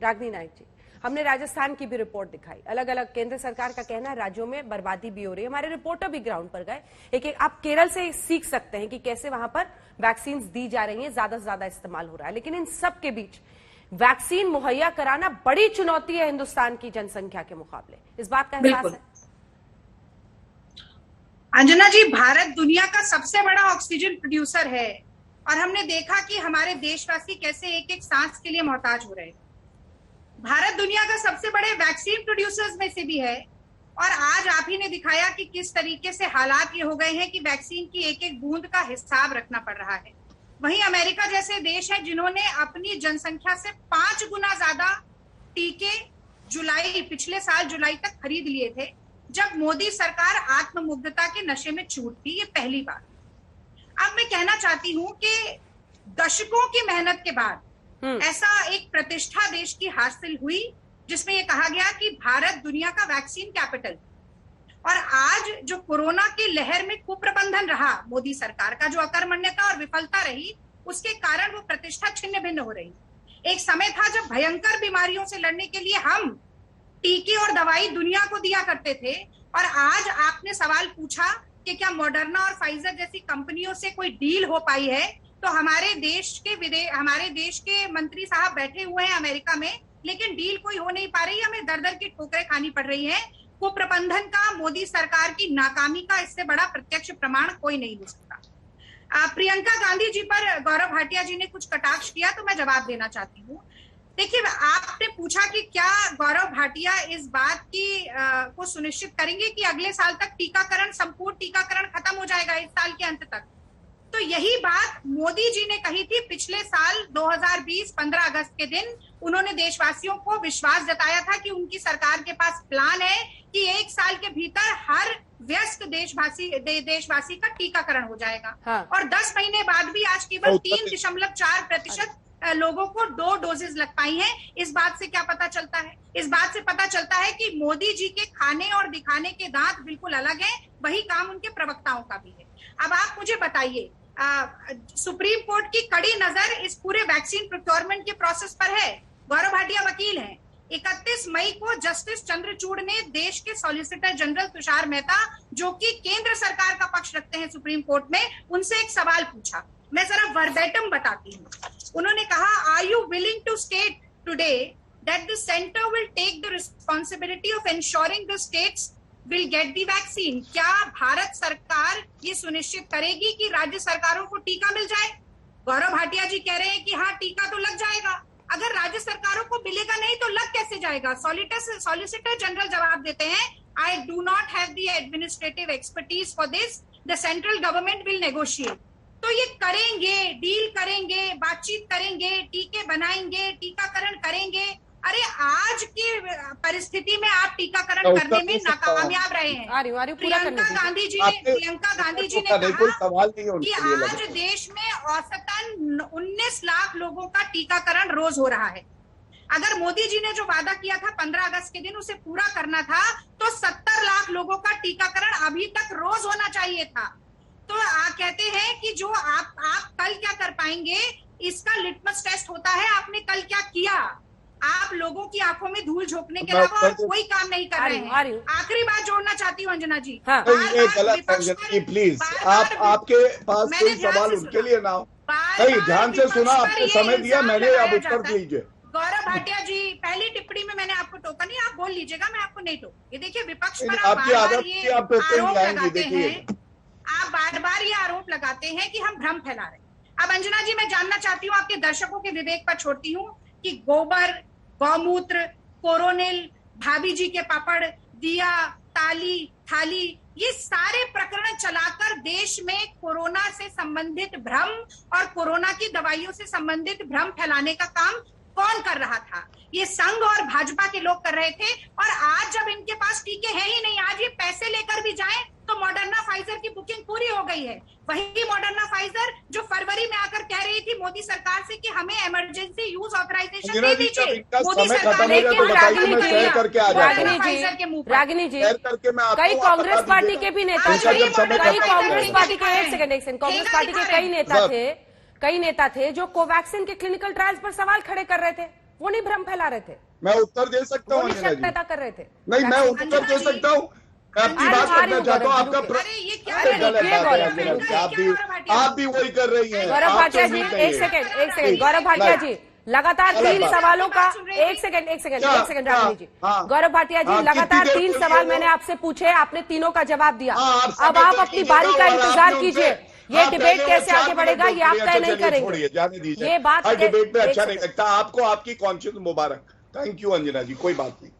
रागिनी नायक जी, हमने राजस्थान की भी रिपोर्ट दिखाई, अलग अलग केंद्र सरकार का कहना है राज्यों में बर्बादी भी हो रही है। हमारे रिपोर्टर भी ग्राउंड पर गए, एक आप केरल से सीख सकते हैं कि कैसे वहां पर वैक्सीन दी जा रही है, ज्यादा से ज्यादा इस्तेमाल हो रहा है। लेकिन इन सब के बीच वैक्सीन मुहैया कराना बड़ी चुनौती है हिंदुस्तान की जनसंख्या के मुकाबले, इस बात का एहसास है? अंजना जी, भारत दुनिया का सबसे बड़ा ऑक्सीजन प्रोड्यूसर है और हमने देखा कि हमारे देशवासी कैसे एक एक सांस के लिए मोहताज हो रहे हैं। भारत दुनिया का सबसे बड़े वैक्सीन प्रोड्यूसर्स में से भी है और आज आप ही ने दिखाया कि किस तरीके से हालात ये हो गए हैं कि वैक्सीन की एक एक बूंद का हिसाब रखना पड़ रहा है। वहीं अमेरिका जैसे देश है जिन्होंने अपनी जनसंख्या से 5 गुना ज्यादा टीके पिछले साल जुलाई तक खरीद लिए थे, जब मोदी सरकार आत्ममुग्धता के नशे में चूर थी। ये पहली बार। अब मैं कहना चाहती हूं कि दशकों की मेहनत के बाद ऐसा एक प्रतिष्ठा देश की हासिल हुई जिसमें ये कहा गया कि भारत दुनिया का वैक्सीन कैपिटल। और आज जो कोरोना की लहर में कुप्रबंधन रहा मोदी सरकार का, जो अकर्मण्यता और विफलता रही, उसके कारण वो प्रतिष्ठा छिन्न भिन्न हो रही। एक समय था जब भयंकर बीमारियों से लड़ने के लिए हम टीके और दवाई दुनिया को दिया करते थे, और आज आपने सवाल पूछा कि क्या मॉडर्ना और फाइजर जैसी कंपनियों से कोई डील हो पाई है, तो हमारे देश के मंत्री साहब बैठे हुए हैं अमेरिका में, लेकिन डील कोई हो नहीं पा रही। हमें दर दर की ठोकरें खानी पड़ रही है। कुप्रबंधन का, मोदी सरकार की नाकामी का इससे बड़ा प्रत्यक्ष प्रमाण कोई नहीं हो सकता। प्रियंका गांधी जी पर गौरव भाटिया जी ने कुछ कटाक्ष किया, तो मैं जवाब देना चाहती हूँ। देखिए, आपने पूछा कि क्या गौरव भाटिया इस बात की को सुनिश्चित करेंगे कि अगले साल तक संपूर्ण टीकाकरण खत्म हो जाएगा इस साल के अंत तक। तो यही बात मोदी जी ने कही थी पिछले साल 2020 15 अगस्त के दिन। उन्होंने देशवासियों को विश्वास जताया था कि उनकी सरकार के पास प्लान है कि 1 साल के भीतर हर वयस्क देशवासी का टीकाकरण हो जाएगा। हाँ। और 10 महीने बाद भी आज केवल 3.4% लोगों को 2 डोजेज लग पाई हैं। इस बात से क्या पता चलता है? इस बात से पता चलता है कि मोदी जी के खाने और दिखाने के दांत बिल्कुल अलग हैं। वही काम उनके प्रवक्ताओं का भी है। अब आप मुझे बताइए, सुप्रीम कोर्ट की कड़ी नजर इस पूरे वैक्सीन प्रोक्योरमेंट के प्रोसेस पर है। गौरव भाटिया वकील हैं। 31 मई को जस्टिस चंद्रचूड़ ने देश के सॉलिसिटर जनरल तुषार मेहता, जो कि केंद्र सरकार का पक्ष रखते हैं सुप्रीम कोर्ट में, उनसे एक सवाल पूछा। मैं जरा वर्बेटम बताती हूँ। उन्होंने कहा, are you willing to state today that the centre will take the responsibility of ensuring the states will get the vaccine? क्या भारत सरकार ये सुनिश्चित करेगी कि राज्य सरकारों को टीका मिल जाए? गौरव भाटिया जी कह रहे हैं कि हाँ, टीका तो लग जाएगा। अगर राज्य सरकारों को मिलेगा नहीं तो लग कैसे जाएगा? सॉलिसिटर जनरल जवाब देते हैं, I do not have the administrative expertise for this, the central government will negotiate. तो ये करेंगे, डील करेंगे, बातचीत करेंगे, टीके बनाएंगे, टीकाकरण करेंगे। अरे आज की परिस्थिति में आप टीकाकरण करने में नाकामयाब रहे हैं। प्रियंका गांधी जी ने कहा कि आज देश में औसतन 19 लाख लोगों का टीकाकरण रोज हो रहा है। अगर मोदी जी ने जो वादा किया था 15 अगस्त के दिन उसे पूरा करना था, तो 70 लाख लोगों का टीकाकरण अभी तक रोज होना चाहिए था। तो आप कहते हैं कि जो आप कल क्या कर पाएंगे, इसका लिटमस टेस्ट होता है आपने कल क्या किया। आप लोगों की आंखों में धूल झोंकने के अलावा और कोई काम नहीं कर रहे हैं। आखिरी बात जोड़ना चाहती हूँ अंजना जी। हाँ। ये गलत है प्लीज, आपके पास कोई सवाल उनके लिए ना हो। ध्यान से सुना, आपने समय दिया, मैंने आप उत्तर दीजिए। गौरव भाटिया जी, पहली टिप्पणी में मैंने आपको टोका नहीं, आप बोल लीजिएगा, मैं आपको नहीं टोक। ये देखिए, विपक्ष पर आप बार-बार ये आरोप लगाते हैं, आप बार-बार ये आरोप लगाते हैं कि हम भ्रम फैला रहे हैं। अब अंजना जी, मैं जानना चाहती हूँ, आपके दर्शकों के विवेक पर छोड़ती हूँ कि गोबर, गौमूत्र, कोरोनिल, भाभी जी के पापड़, दिया, ताली, थाली, ये सारे प्रकरण चलाकर देश में कोरोना से संबंधित भ्रम और कोरोना की दवाइयों से संबंधित भ्रम फैलाने का काम कौन कर रहा था? ये संघ और भाजपा के लोग कर रहे थे। और आज जब इनके पास टीके हैं ही नहीं, आज ये पैसे लेकर भी जाएं तो मॉडर्ना फाइजर की बुकिंग पूरी हो गई है। वही मॉडर्ना फाइजर जो फरवरी में आकर कह रही थी मोदी सरकार से कि हमें इमरजेंसी यूज ऑथराइजेशन दे दीजिए। मोदी सरकार रागिनी जी, कई कांग्रेस पार्टी के भी नेता थे, कांग्रेस पार्टी के कई नेता थे जो कोवैक्सीन के क्लिनिकल ट्रायल्स पर सवाल खड़े कर रहे थे। वो नहीं भ्रम फैला रहे थे, मैं उत्तर दे सकता हूँ अंजना जी, पैदा कर रहे थे। नहीं मैं उत्तर दे सकता हूँ, आपकी बात करना चाहता हूँ, आपका आप भी वही कर रही हैं। गौरव भाटिया जी एक सेकंड गौरव भाटिया जी लगातार 3 सवालों का एक सेकंड रागिनी जी, गौरव भाटिया जी लगातार 3 सवाल मैंने आपसे पूछे, आपने तीनों का जवाब दिया। अब आप अपनी बारी का इंतजार कीजिए। ये डिबेट कैसे आगे बढ़ेगा ये आप तय नहीं करेंगे, जाने दीजिए। ये बात डिबेट में अच्छा नहीं लगता आपको, आपकी कॉन्शियस मुबारक। थैंक यू अंजना जी, कोई बात नहीं।